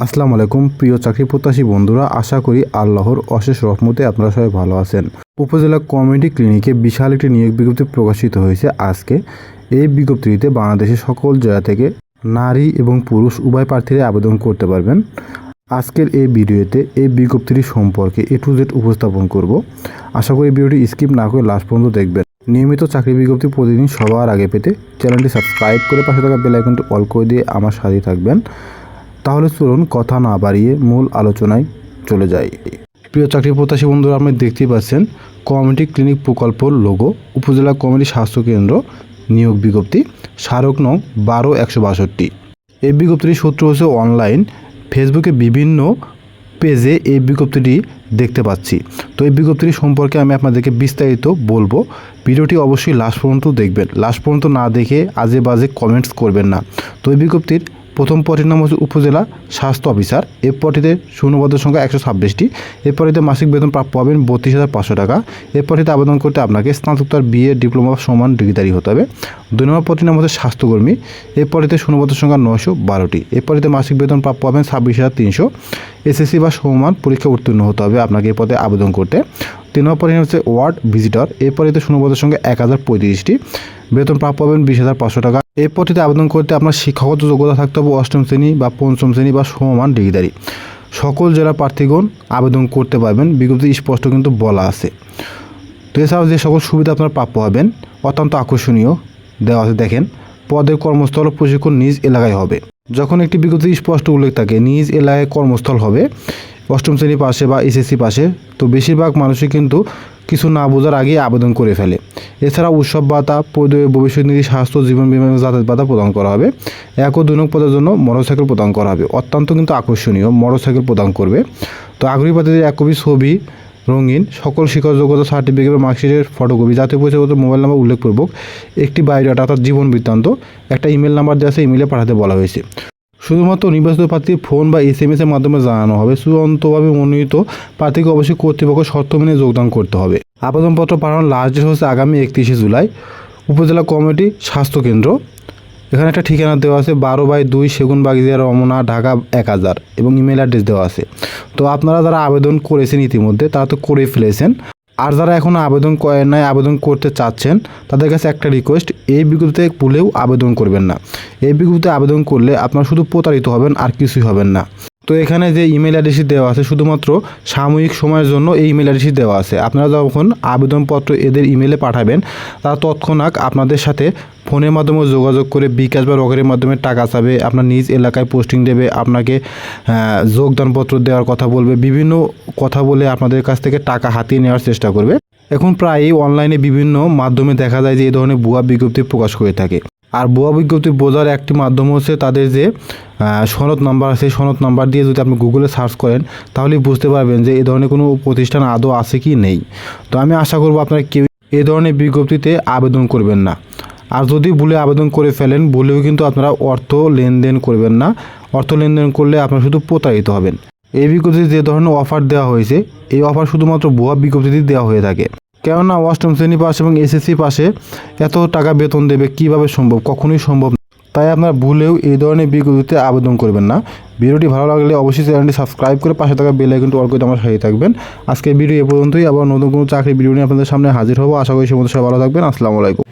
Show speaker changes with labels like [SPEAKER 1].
[SPEAKER 1] আসসালামু আলাইকুম প্রিয় চাকরি প্রত্যাশী বন্ধুরা, আশা করি আল্লাহর অশেষ রহমতে আপনারা সবাই ভালো আছেন। উপজেলা কমিউনিটি ক্লিনিকে বিশাল একটি নিয়োগ বিজ্ঞপ্তি প্রকাশিত হয়েছে আজকে। এই বিজ্ঞপ্তিতে বাংলাদেশের সকল জায়গা থেকে নারী এবং পুরুষ উভয় প্রার্থীরা আবেদন করতে পারবেন। আজকের এই ভিডিওতে এই বিজ্ঞপ্তিটি সম্পর্কে A to Z উপস্থাপন করব। আশা করি ভিডিওটি স্কিপ না করে লাস্ট পর্যন্ত দেখবেন। নিয়মিত চাকরি বিজ্ঞপ্তি প্রতিদিন সবার আগে পেতে চ্যানেলটি সাবস্ক্রাইব করে পাশে থাকা বেল আইকনটি অল করে দিয়ে আমার সাথে থাকবেন। তাহলে চলুন কথা না বাড়িয়ে মূল আলোচনায় চলে যাই। প্রিয় চাকরি প্রত্যাশী বন্ধুরা, আপনি দেখতেই পাচ্ছেন কমিউনিটি ক্লিনিক প্রকল্পর লোগো, উপজেলা কমিউনিটি স্বাস্থ্যকেন্দ্র নিয়োগ বিজ্ঞপ্তি, স্মারক নং 12-162। এই বিজ্ঞপ্তির সূত্র হচ্ছে অনলাইন, ফেসবুকে বিভিন্ন পেজে এই বিজ্ঞপ্তিটি দেখতে পাচ্ছি। তো এই বিজ্ঞপ্তিটি সম্পর্কে আমি আপনাদেরকে বিস্তারিত বলবো। ভিডিওটি অবশ্যই লাস্ট পর্যন্ত দেখবেন। লাস্ট পর্যন্ত না দেখে আজে বাজে কমেন্টস করবেন না। তো এই বিজ্ঞপ্তির প্রথম পদটির নাম হচ্ছে উপজেলা স্বাস্থ্য অফিসার। এই পদটিতে শূন্যপদের সংখ্যা 126টি। এই পদটিতে মাসিক বেতন প্রাপ্য হবেন 32,500 টাকা। এই পদটিতে আবেদন করতে আপনাকে স্নাতকোত্তর BA ডিপ্লোমা সমান ডিগ্রিধারী হতে হবে। 2 নম্বর পদটির নাম হচ্ছে স্বাস্থ্যকর্মী। এই পদটিতে শূন্যপদের সংখ্যা 912টি। এই পদটিতে মাসিক বেতন প্রাপ্য হবেন 26,300। SSC বা সমমান পরীক্ষা উত্তীর্ণ হতে হবে আপনাকে এই পদে আবেদন করতে। 3 নম্বর পদটি হচ্ছে ওয়ার্ড ভিজিটর। এই পদটিতে শূন্যপদের সংখ্যা 1035টি। বেতন প্রাপ্য হবেন 20,500 টাকা। এই পদটিতে আবেদন করতে আপনার শিক্ষাগত যোগ্যতা থাকতে হবে 8ম শ্রেণী বা 5ম শ্রেণী বা সমমান ডিগ্রিধারী। সকল জেলার প্রার্থীগণ আবেদন করতে পারবেন, বিজ্ঞপ্তি স্পষ্ট কিন্তু বলা আছে। তো এছাড়াও যে সকল সুবিধা আপনারা প্রাপ্য হবেন অত্যন্ত আকর্ষণীয় দেওয়া আছে। দেখেন, পদের কর্মস্থল প্রশিক্ষণ নিজ এলাকায় হবে। যখন একটি বিজ্ঞপ্তি স্পষ্ট উল্লেখ থাকে নিজ এলাকায় কর্মস্থল হবে 8ম শ্রেণী পাশে বা SSC পাশে, তো বেশিরভাগ মানুষই কিন্তু কিছু না বোঝার আগেই আবেদন করে ফেলে। এছাড়া উৎসব ভাতা, ভবিষ্যৎ নিধি, স্বাস্থ্য, জীবন বীমা, যাতায়াত ভাতা প্রদান করা হবে। 1 ও 2 নং পদের জন্য মোটরসাইকেল প্রদান করা হবে। অত্যন্ত কিন্তু আকর্ষণীয়, মোটরসাইকেল প্রদান করবে। তো আগ্রহী প্রার্থীদের 1 কপি ছবি, রঙিন সকল শিক্ষক যোগ্যতা সার্টিফিকেট বা মার্কশিটের ফটোকপি, জাতীয় পরিচয়পত্র, মোবাইল নাম্বার উল্লেখপূর্বক একটি বায়োডাটা অর্থাৎ জীবন বৃত্তান্ত, একটা ইমেল নাম্বার দেওয়া আছে, ইমেলে পাঠাতে বলা হয়েছে। শুধুমাত্র নির্বাচিত প্রার্থীর ফোন বা SMS এর মাধ্যমে জানানো হবে। চূড়ান্তভাবে মনোনীত প্রার্থীকে অবশ্যই কর্তৃপক্ষ শর্ত মেনে যোগদান করতে হবে। আবেদনপত্র পাঠানোর লাস্ট ডেট হচ্ছে আগামী 31শে জুলাই। উপজেলা কমিটি স্বাস্থ্যকেন্দ্র, এখানে একটা ঠিকানা দেওয়া আছে 12/2 সেগুনবাগিচা, রমনা, ঢাকা 1000 এবং ইমেল অ্যাড্রেস দেওয়া আছে। তো আপনারা যারা আবেদন করেছেন ইতিমধ্যে তারা তো করে ফেলেছেন, আর যারা এখনও আবেদন করেন নাই, আবেদন করতে চাচ্ছেন, তাদের কাছে একটা রিকোয়েস্ট, এই বিজ্ঞপ্তিতে ভুলেও আবেদন করবেন না। এই বিজ্ঞপ্তিতে আবেদন করলে আপনারা শুধু প্রতারিত হবেন, আর কিছুই হবেন না। তো এখানে যে ইমেল অ্যাড্রেসটি দেওয়া আছে শুধুমাত্র সাময়িক সময়ের জন্য এই ইমেল অ্যাড্রেসটি দেওয়া আছে। আপনারা যখন আবেদনপত্র এদের ইমেলে পাঠাবেন তারা তৎক্ষণাৎ আপনাদের সাথে ফোনের মাধ্যমে যোগাযোগ করে বিকাশ বা রকেটের মাধ্যমে টাকা চাবে, আপনার নিজ এলাকায় পোস্টিং দেবে, আপনাকে যোগদানপত্র দেওয়ার কথা বলবে, বিভিন্ন কথা বলে আপনাদের কাছ থেকে টাকা হাতিয়ে নেওয়ার চেষ্টা করবে। এখন প্রায়ই অনলাইনে বিভিন্ন মাধ্যমে দেখা যায় যে এই ধরনের ভুয়া বিজ্ঞপ্তি প্রকাশ করে থাকে। আর ভুয়া বিজ্ঞপ্তি বোঝার একটি মাধ্যম হচ্ছে তাদের যে সনদ নাম্বার আছে, সনদ নাম্বার দিয়ে যদি আপনি গুগলে সার্চ করেন তাহলে বুঝতে পারবেন যে এই ধরনের কোনো প্রতিষ্ঠান আদৌ আছে কি নেই। তো আমি আশা করব আপনারা কেউ এই ধরনের বিজ্ঞপ্তিতে আবেদন করবেন না। আর যদি ভুলে আবেদন করে ফেলেন, ভুলেও কিন্তু আপনারা অর্থ লেনদেন করবেন না। অর্থ লেনদেন করলে আপনারা শুধু প্রতারিত হবেন। এই বিজ্ঞপ্তিতে যে ধরনের অফার দেওয়া হয়েছে এই অফার শুধুমাত্র ভুয়া বিজ্ঞপ্তিতে দেওয়া হয়ে থাকে। কেননা 8ম শ্রেণী পাশে এবং SSC পাশে এত টাকা বেতন দেবে কীভাবে সম্ভব? কখনোই সম্ভব না। তাই আপনারা ভুলেও এই ধরনের বিজ্ঞপ্তিতে আবেদন করবেন না। ভিডিওটি ভালো লাগলে অবশ্যই চ্যানেলটি সাবস্ক্রাইব করে পাশে থাকা বেল আইকনটি অল করে আমার সাথে থাকবেন। আজকের ভিডিও এ পর্যন্তই। আবার নতুন কোনো চাকরি ভিডিও নিয়ে আপনাদের সামনে হাজির হব। আশা করি সে মধ্যে সবাই ভালো থাকবেন। আসসালামু আলাইকুম।